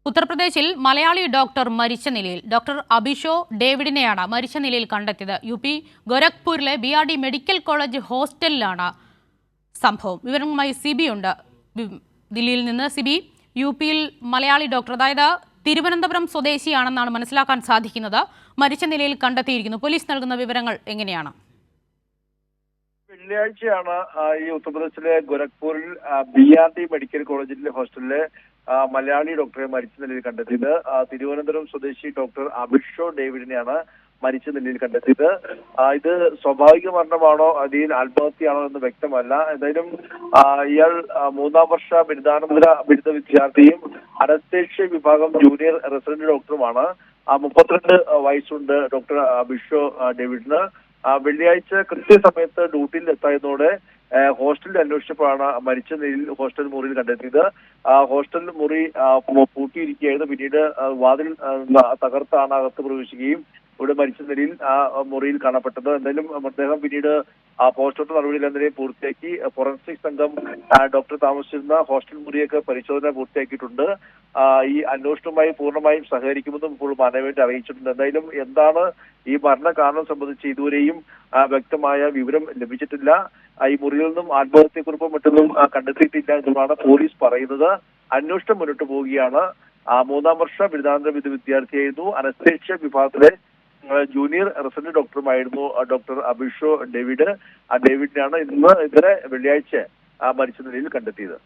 ഉത്തർപ്രദേശിൽ മലയാളി ഡോക്ടർ മരിച്ച നിലയിൽ. ഡോക്ടർ അഭിഷോ ഡേവിഡിനെയാണ് മരിച്ച നിലയിൽ കണ്ടെത്തിയത്. UP ഗോരഖ്പൂരിലെ BRD മെഡിക്കൽ കോളേജ് ഹോസ്റ്റലിലാണ് സംഭവം. വിവരങ്ങളുമായി സിബി ഉണ്ട് ദില്ലിയിൽ നിന്ന്. സിബി, UPയിൽ മലയാളി ഡോക്ടർ, അതായത് തിരുവനന്തപുരം സ്വദേശിയാണെന്നാണ് മനസ്സിലാക്കാൻ സാധിക്കുന്നത്, മരിച്ച നിലയിൽ കണ്ടെത്തിയിരിക്കുന്നു. പോലീസ് നൽകുന്ന വിവരങ്ങൾ എങ്ങനെയാണ്? വെള്ളിയാഴ്ചയാണ് ഈ ഉത്തർപ്രദേശിലെ ഗോരഖ്പൂരിൽ BRD മെഡിക്കൽ കോളേജിലെ ഹോസ്റ്റലിലെ മലയാളി ഡോക്ടറെ മരിച്ച നിലയിൽ കണ്ടെത്തിയത്. തിരുവനന്തപുരം സ്വദേശി ഡോക്ടർ അഭിഷോ ഡേവിഡിനെയാണ് മരിച്ച നിലയിൽ കണ്ടെത്തിയത്. ഇത് സ്വാഭാവിക മരണമാണോ അതിൽ ആത്മഹത്യയാണോ എന്ന് വ്യക്തമല്ല. എന്തായാലും ഇയാൾ 3ാം വർഷ ബിരുദ വിദ്യാർത്ഥിയും അനസ്തേഷ്യ വിഭാഗം ജൂനിയർ റെസിഡന്റ് ഡോക്ടറുമാണ്. 32 വയസ്സുണ്ട് ഡോക്ടർ അഭിഷോ ഡേവിഡിന്. വെള്ളിയാഴ്ച കൃത്യസമയത്ത് ഡ്യൂട്ടിയിൽ എത്തായതോടെ ഹോസ്റ്റലിൽ അന്വേഷിച്ചപ്പോഴാണ് മരിച്ച നിലയിൽ ഹോസ്റ്റൽ മുറിയിൽ കണ്ടെത്തിയത്. ഹോസ്റ്റൽ മുറി പൂട്ടിയിരിക്കുകയായിരുന്നു. പിന്നീട് വാതിൽ തകർത്താണ് അകത്ത് പ്രവേശിക്കുകയും ഇവിടെ മരിച്ച നിലയിൽ ആ മുറിയിൽ കാണപ്പെട്ടത്. എന്തായാലും മൃതദേഹം പിന്നീട് പോസ്റ്റ്മോർട്ടം നടപടികളെന്നതിനെ പൂർത്തിയാക്കി. ഫോറൻസിക് സംഘം ഡോക്ടർ താമസിച്ചിരുന്ന ഹോസ്റ്റൽ മുറിയൊക്കെ പരിശോധന പൂർത്തിയാക്കിയിട്ടുണ്ട്. ഈ അന്വേഷണവുമായി പൂർണ്ണമായും സഹകരിക്കുമെന്നും ഇപ്പോൾ മാനവേണ്ടി അറിയിച്ചിട്ടുണ്ട്. എന്തായാലും എന്താണ് ഈ മരണ കാരണം സംബന്ധിച്ച് ഇതുവരെയും വ്യക്തമായ വിവരം ലഭിച്ചിട്ടില്ല. ഈ മുറിയിൽ നിന്നും ആത്മഹത്യക്കുറിപ്പോ മറ്റൊന്നും കണ്ടെത്തിയിട്ടില്ല എന്നുമാണ് പോലീസ് പറയുന്നത്. അന്വേഷണം മുന്നോട്ട് പോവുകയാണ്. 3ാം വർഷ ബിരുദാനന്തര വിദ്യാർത്ഥിയായിരുന്നു. അനസ്തേഷ്യ വിഭാഗത്തിലെ ജൂനിയർ റെസിഡന്റ് ഡോക്ടറുമായിരുന്നു ഡോക്ടർ അഭിഷോ ഡേവിഡ്. ഡേവിഡിനാണ് ഇന്നലെ വെള്ളിയാഴ്ച മരിച്ച നിലയിൽ കണ്ടെത്തിയത്.